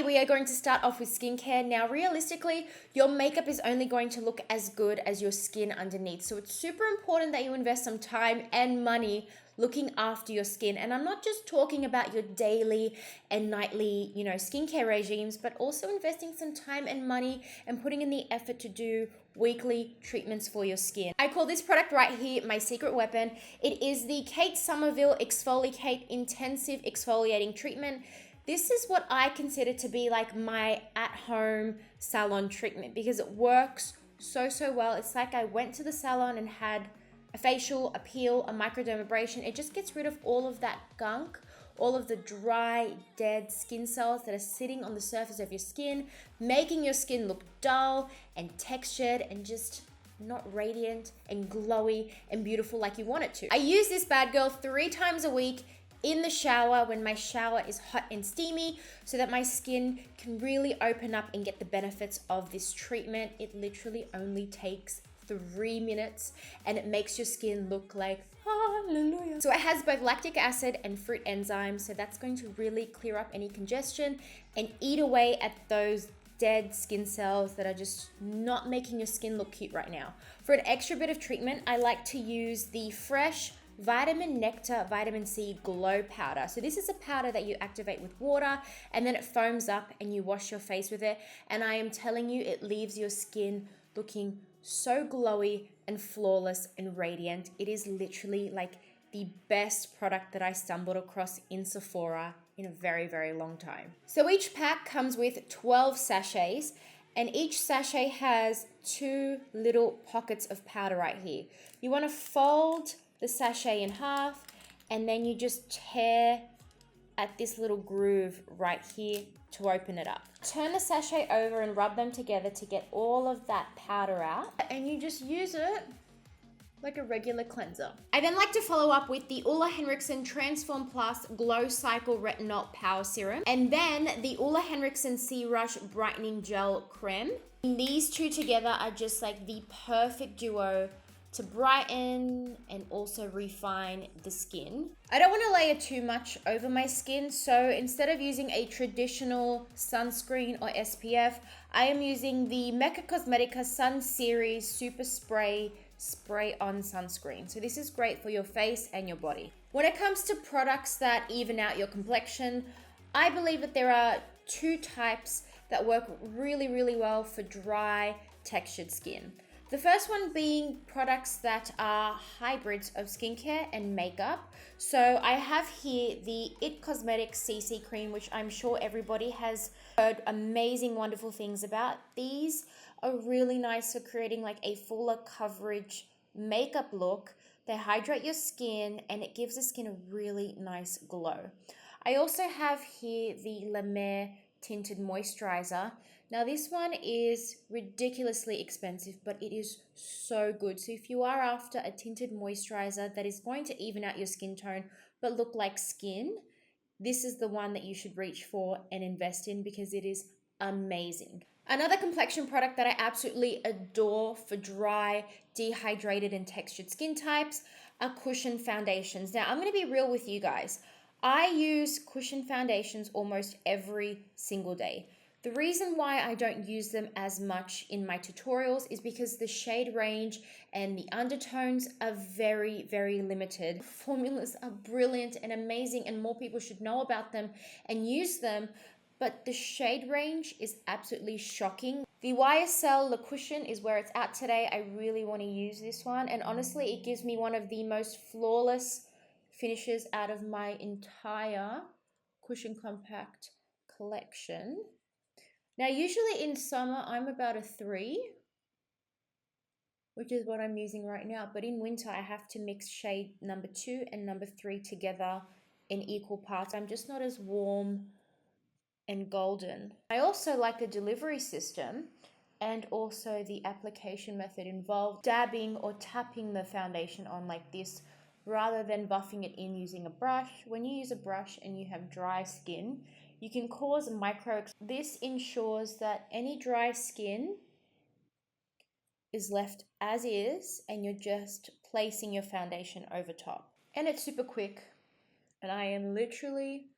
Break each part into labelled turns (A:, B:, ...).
A: Alrighty, we are going to start off with skincare. Now, realistically, your makeup is only going to look as good as your skin underneath. So it's super important that you invest some time and money looking after your skin. And I'm not just talking about your daily and nightly, skincare regimes, but also investing some time and money and putting in the effort to do weekly treatments for your skin. I call this product right here my secret weapon. It is the Kate Sommerville Exfolikate Intensive Exfoliating Treatment. This is what I consider to be like my at-home salon treatment because it works so well. It's like I went to the salon and had a facial, a peel, a microdermabrasion. It just gets rid of all of that gunk, all of the dry, dead skin cells that are sitting on the surface of your skin, making your skin look dull and textured and just not radiant and glowy and beautiful like you want it to. I use this bad girl 3 times a week in the shower when my shower is hot and steamy so that my skin can really open up and get the benefits of this treatment. It literally only takes 3 minutes and it makes your skin look like hallelujah. So it has both lactic acid and fruit enzymes, so that's going to really clear up any congestion and eat away at those dead skin cells that are just not making your skin look cute right now. For an extra bit of treatment, I like to use the fresh Vitamin Nectar Vitamin C Glow Powder. So this is a powder that you activate with water and then it foams up and you wash your face with it. And I am telling you, it leaves your skin looking so glowy and flawless and radiant. It is literally like the best product that I stumbled across in Sephora in a very long time. So each pack comes with 12 sachets and each sachet has 2 little pockets of powder right here. You want to fold the sachet in half and then you just tear at this little groove right here to open it up. Turn the sachet over and rub them together to get all of that powder out and you just use it like a regular cleanser. I then like to follow up with the Ole Henriksen Transform Plus Glow Cycle Retinol Power Serum and then the Ole Henriksen Sea Rush Brightening Gel Creme. And these two together are just like the perfect duo to brighten and also refine the skin. I don't want to layer too much over my skin, so instead of using a traditional sunscreen or SPF, I am using the Mecca Cosmetica Sun Series Super Spray on sunscreen. So this is great for your face and your body. When it comes to products that even out your complexion, I believe that there are 2 types that work really well for dry, textured skin. The first one being products that are hybrids of skincare and makeup. So I have here the It Cosmetics CC Cream, which I'm sure everybody has heard amazing, wonderful things about. These are really nice for creating like a fuller coverage makeup look. They hydrate your skin and it gives the skin a really nice glow. I also have here the La Mer Tinted Moisturizer. Now this one is ridiculously expensive, but it is so good. So if you are after a tinted moisturizer that is going to even out your skin tone but look like skin, this is the one that you should reach for and invest in because it is amazing. Another complexion product that I absolutely adore for dry, dehydrated and textured skin types are cushion foundations. Now I'm going to be real with you guys. I use cushion foundations almost every single day. The reason why I don't use them as much in my tutorials is because the shade range and the undertones are very limited. Formulas are brilliant and amazing and more people should know about them and use them, but the shade range is absolutely shocking. The YSL Le Cushion is where it's at today. I really want to use this one and honestly it gives me one of the most flawless finishes out of my entire Cushion Compact collection. Now, usually in summer, I'm about a 3, which is what I'm using right now. But in winter, I have to mix shade number 2 and number 3 together in equal parts. I'm just not as warm and golden. I also like the delivery system and also the application method involved, dabbing or tapping the foundation on like this rather than buffing it in using a brush. When you use a brush and you have dry skin, you can cause micro. This ensures that any dry skin is left as is and you're just placing your foundation over top. And it's super quick and I am literally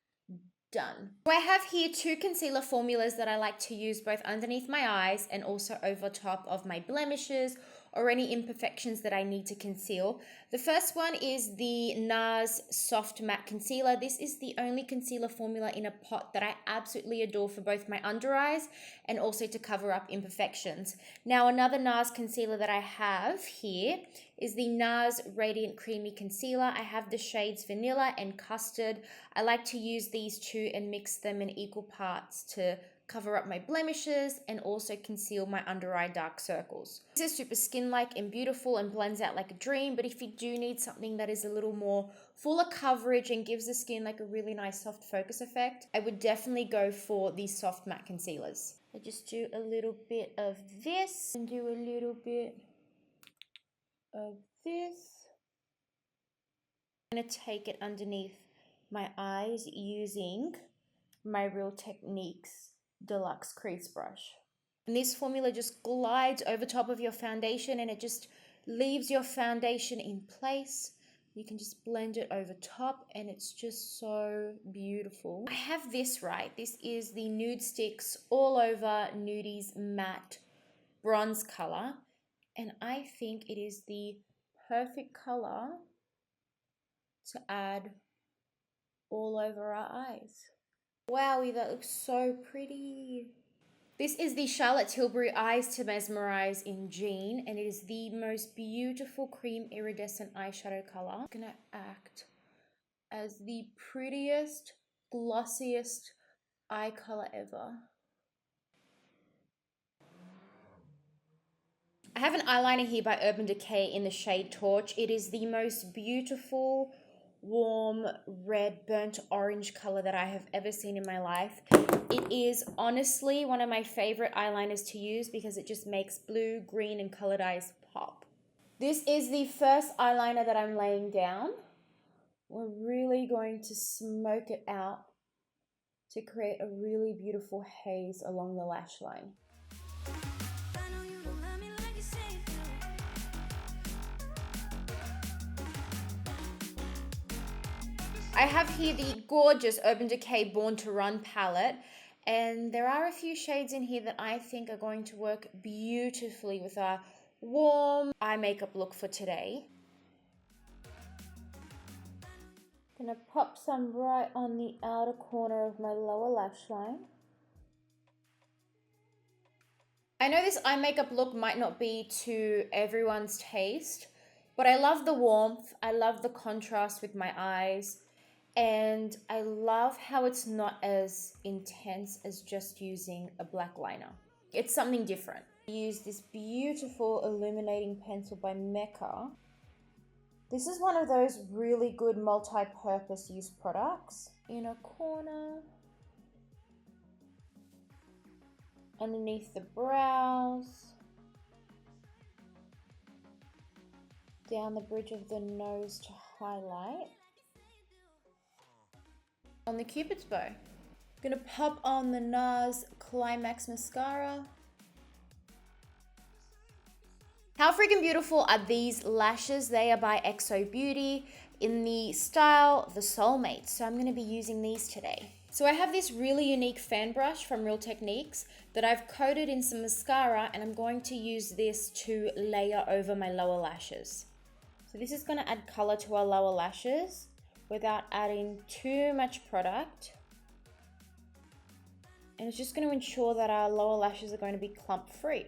A: done. So I have here two concealer formulas that I like to use both underneath my eyes and also over top of my blemishes or any imperfections that I need to conceal. The first one is the NARS Soft Matte Concealer. This is the only concealer formula in a pot that I absolutely adore for both my under eyes and also to cover up imperfections. Now, another NARS concealer that I have here is the NARS Radiant Creamy Concealer. I have the shades Vanilla and Custard. I like to use these two and mix them in equal parts to cover up my blemishes and also conceal my under eye dark circles. This is super skin-like and beautiful and blends out like a dream, but if you do need something that is a little more fuller coverage and gives the skin like a really nice soft focus effect, I would definitely go for these soft matte concealers. I just do a little bit of this and do a little bit of this. I'm going to take it underneath my eyes using my Real Techniques Deluxe Crease Brush. And this formula just glides over top of your foundation and it just leaves your foundation in place. You can just blend it over top and it's just so beautiful. I have this right. This is the Nude Sticks All Over Nudies Matte Bronze color. And I think it is the perfect color to add all over our eyes. Wowie, that looks so pretty. This is the Charlotte Tilbury Eyes to Mesmerize in Jean, and it is the most beautiful cream iridescent eyeshadow color. It's gonna act as the prettiest, glossiest eye color ever. I have an eyeliner here by Urban Decay in the shade Torch. It is the most beautiful, warm, red, burnt orange color that I have ever seen in my life. It is honestly one of my favorite eyeliners to use because it just makes blue, green, and colored eyes pop. This is the first eyeliner that I'm laying down. We're really going to smoke it out to create a really beautiful haze along the lash line. I have here the gorgeous Urban Decay Born to Run palette, and there are a few shades in here that I think are going to work beautifully with our warm eye makeup look for today. Gonna pop some right on the outer corner of my lower lash line. I know this eye makeup look might not be to everyone's taste, but I love the warmth, I love the contrast with my eyes. And I love how it's not as intense as just using a black liner. It's something different. I use this beautiful illuminating pencil by Mecca. This is one of those really good multi-purpose use products. Inner corner. Underneath the brows. Down the bridge of the nose to highlight. On the Cupid's bow. I'm gonna pop on the NARS Climax mascara. How freaking beautiful are these lashes? They are by XO Beauty in the style The Soulmate. So I'm gonna be using these today. So I have this really unique fan brush from Real Techniques that I've coated in some mascara, and I'm going to use this to layer over my lower lashes. So this is gonna add color to our lower lashes without adding too much product. And it's just going to ensure that our lower lashes are going to be clump free.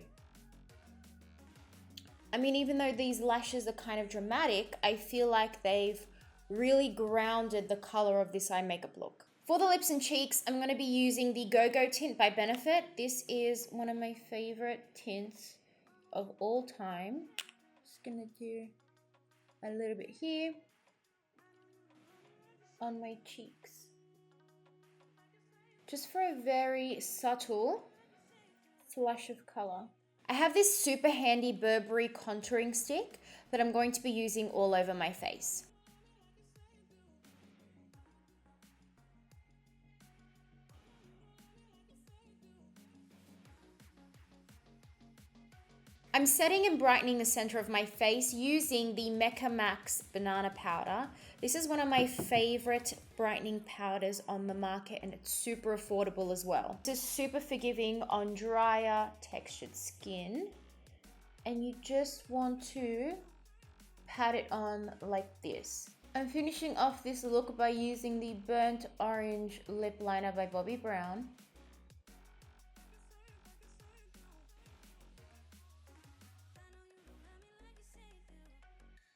A: I mean, even though these lashes are kind of dramatic, I feel like they've really grounded the color of this eye makeup look. For the lips and cheeks, I'm going to be using the Go Go Tint by Benefit. This is one of my favorite tints of all time. Just going to do a little bit here on my cheeks, just for a very subtle flush of color. I have this super handy Burberry contouring stick that I'm going to be using all over my face. I'm setting and brightening the center of my face using the Mecca Max Banana Powder. This is one of my favorite brightening powders on the market, and it's super affordable as well. This is super forgiving on drier, textured skin. And you just want to pat it on like this. I'm finishing off this look by using the Burnt Orange Lip Liner by Bobbi Brown.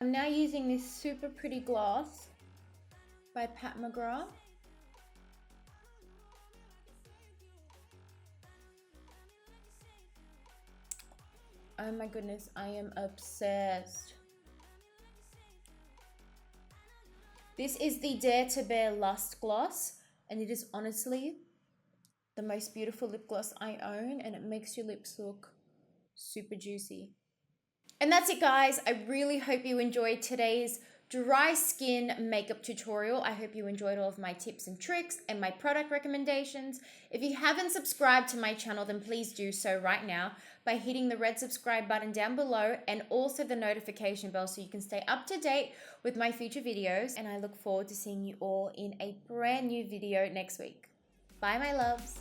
A: I'm now using this super pretty gloss by McGrath. Oh my goodness, I am obsessed. This is the Dare to Bare Lust Gloss, and it is honestly the most beautiful lip gloss I own, and it makes your lips look super juicy. And that's it, guys. I really hope you enjoyed today's dry skin makeup tutorial. I hope you enjoyed all of my tips and tricks and my product recommendations. If you haven't subscribed to my channel, then please do so right now by hitting the red subscribe button down below and also the notification bell so you can stay up to date with my future videos. And I look forward to seeing you all in a brand new video next week. Bye, my loves.